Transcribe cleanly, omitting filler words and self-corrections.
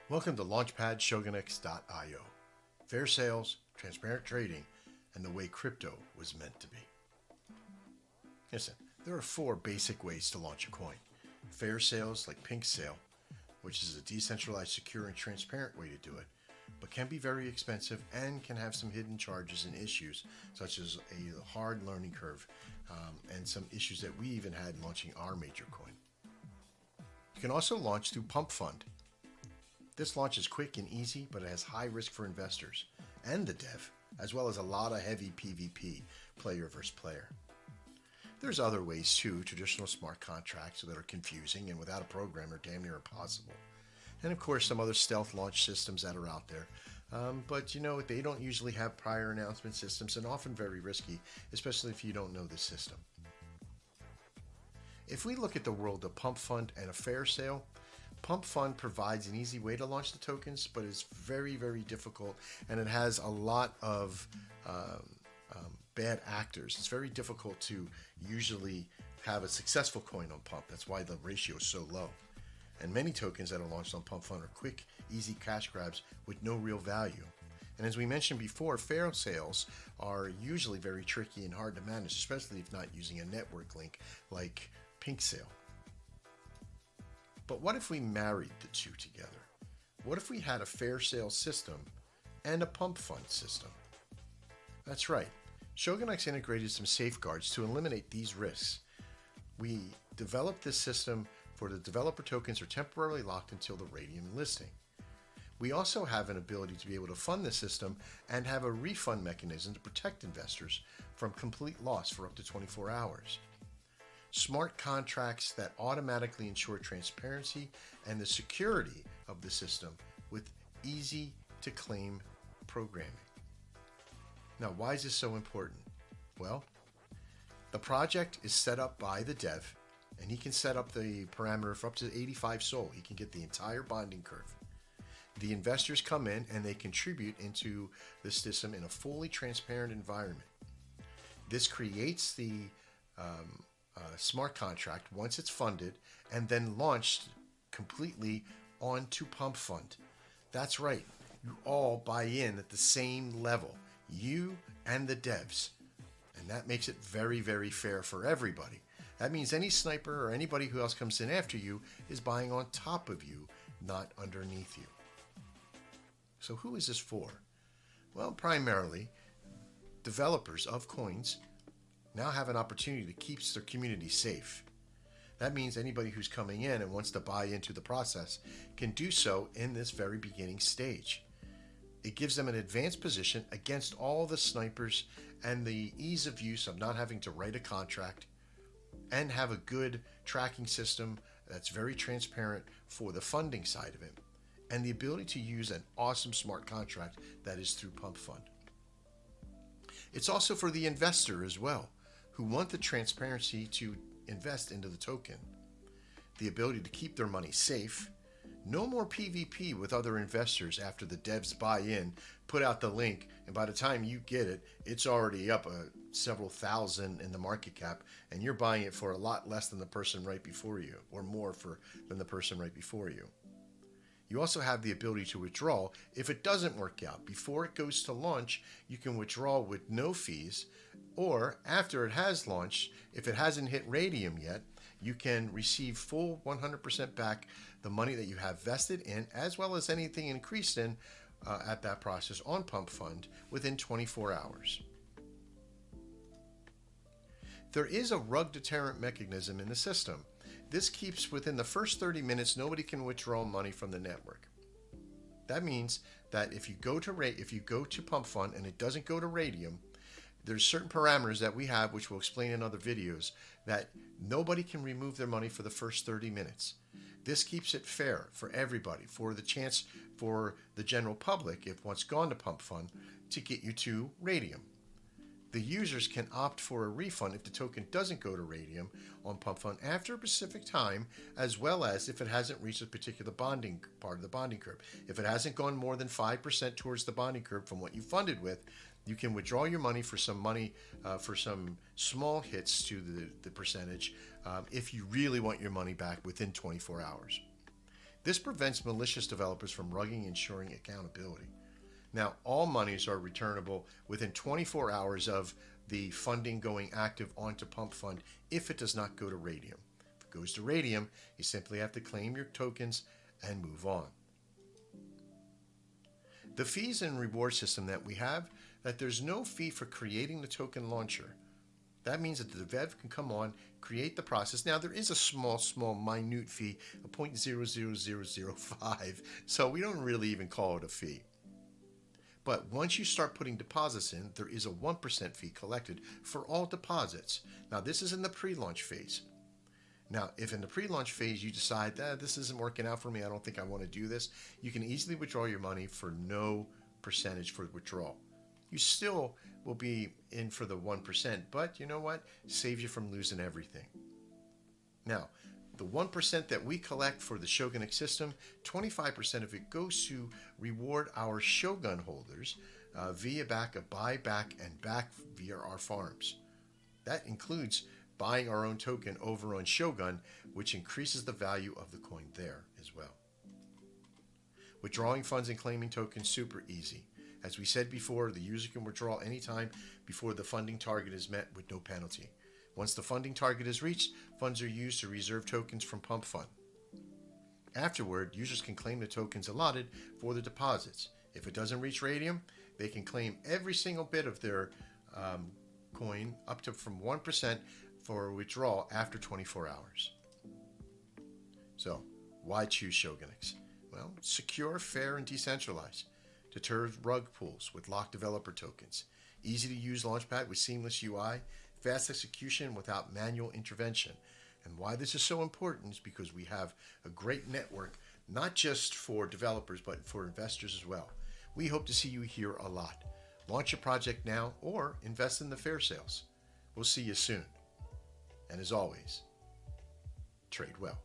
Welcome to Launchpad Shogunex.io. Fair sales, transparent trading, and the way crypto was meant to be. Listen, there are four basic ways to launch a coin. Fair sales, like Pink Sale, which is a decentralized, secure, and transparent way to do it, but can be very expensive and can have some hidden charges and issues, such as a hard learning curve and some issues that we even had launching our major coin. You can also launch through Pump Fund. This launch is quick and easy, but it has high risk for investors and the dev, as well as a lot of heavy PvP, player versus player. There's other ways too, traditional smart contracts that are confusing and without a programmer damn near impossible. And of course some other stealth launch systems that are out there. But they don't usually have prior announcement systems and often very risky, especially if you don't know the system. If we look at the world of Pump Fund and a fair sale, Pump Fund provides an easy way to launch the tokens, but it's very, very difficult, and it has a lot of bad actors. It's very difficult to usually have a successful coin on Pump. That's why the ratio is so low. And many tokens that are launched on Pump Fund are quick, easy cash grabs with no real value. And as we mentioned before, fair sales are usually very tricky and hard to manage, especially if not using a network link like Pink Sale. But what if we married the two together? What if we had a fair sale system and a Pump Fund system? That's right. Shogunex integrated some safeguards to eliminate these risks. We developed this system for the developer tokens are temporarily locked until the Raydium listing. We also have an ability to be able to fund the system and have a refund mechanism to protect investors from complete loss for up to 24 hours. Smart contracts that automatically ensure transparency and the security of the system with easy to claim programming. Now, why is this so important? Well, the project is set up by the dev, and he can set up the parameter for up to 85 SOL. He can get the entire bonding curve. The investors come in and they contribute into the system in a fully transparent environment. This creates the smart contract once it's funded and then launched completely onto Pump Fund. That's right. You all buy in at the same level, you and the devs. And that makes it very, very fair for everybody. That means any sniper or anybody who else comes in after you is buying on top of you, not underneath you. So who is this for? Well, primarily, developers of coins now have an opportunity to keep their community safe. That means anybody who's coming in and wants to buy into the process can do so in this very beginning stage. It gives them an advanced position against all the snipers and the ease of use of not having to write a contract and have a good tracking system that's very transparent for the funding side of it, and the ability to use an awesome smart contract that is through Pump Fund. It's also for the investor as well, who want the transparency to invest into the token, the ability to keep their money safe, no more PvP with other investors after the devs buy in, put out the link, and by the time you get it, it's already up several thousand in the market cap, and you're buying it for a lot less than the person right before you, or more than the person right before you. You also have the ability to withdraw if it doesn't work out. Before it goes to launch, you can withdraw with no fees, or after it has launched, if it hasn't hit Raydium yet, you can receive full 100% back the money that you have vested in, as well as anything increased in at that process on Pump Fund within 24 hours. There is a rug deterrent mechanism in the system. This keeps within the first 30 minutes, nobody can withdraw money from the network. That means that if you go to Pump Fund and it doesn't go to Raydium, there's certain parameters that we have, which we'll explain in other videos, that nobody can remove their money for the first 30 minutes. This keeps it fair for everybody, for the chance for the general public, if once gone to Pump Fund, to get you to Raydium. The users can opt for a refund if the token doesn't go to Raydium on Pump Fund after a specific time, as well as if it hasn't reached a particular bonding part of the bonding curve. If it hasn't gone more than 5% towards the bonding curve from what you funded with, you can withdraw your money for some small hits to the percentage if you really want your money back within 24 hours. This prevents malicious developers from rugging, ensuring accountability. Now, all monies are returnable within 24 hours of the funding going active onto Pump Fund if it does not go to Raydium. If it goes to Raydium, you simply have to claim your tokens and move on. The fees and reward system that we have, that there's no fee for creating the token launcher. That means that the dev can come on, create the process. Now, there is a small, minute fee of 0.00005, so we don't really even call it a fee. But once you start putting deposits in, there is a 1% fee collected for all deposits. Now, this is in the pre-launch phase. Now, if in the pre-launch phase you decide that this isn't working out for me, I don't think I want to do this, you can easily withdraw your money for no percentage for withdrawal. You still will be in for the 1%, but you know what? Saves you from losing everything. Now, the 1% that we collect for the Shogunix system, 25% of it goes to reward our Shogun holders via back a buyback and back via our farms. That includes buying our own token over on Shogun, which increases the value of the coin there as well. Withdrawing funds and claiming tokens, super easy. As we said before, the user can withdraw anytime before the funding target is met with no penalty. Once the funding target is reached, funds are used to reserve tokens from Pump Fund. Afterward, users can claim the tokens allotted for the deposits. If it doesn't reach Raydium, they can claim every single bit of their coin up to from 1% for withdrawal after 24 hours. So, why choose Shogunix? Well, secure, fair, and decentralized. Deters rug pulls with locked developer tokens. Easy to use Launchpad with seamless UI. Fast execution without manual intervention. And why this is so important is because we have a great network, not just for developers, but for investors as well. We hope to see you here a lot. Launch your project now or invest in the fair sales. We'll see you soon. And as always, trade well.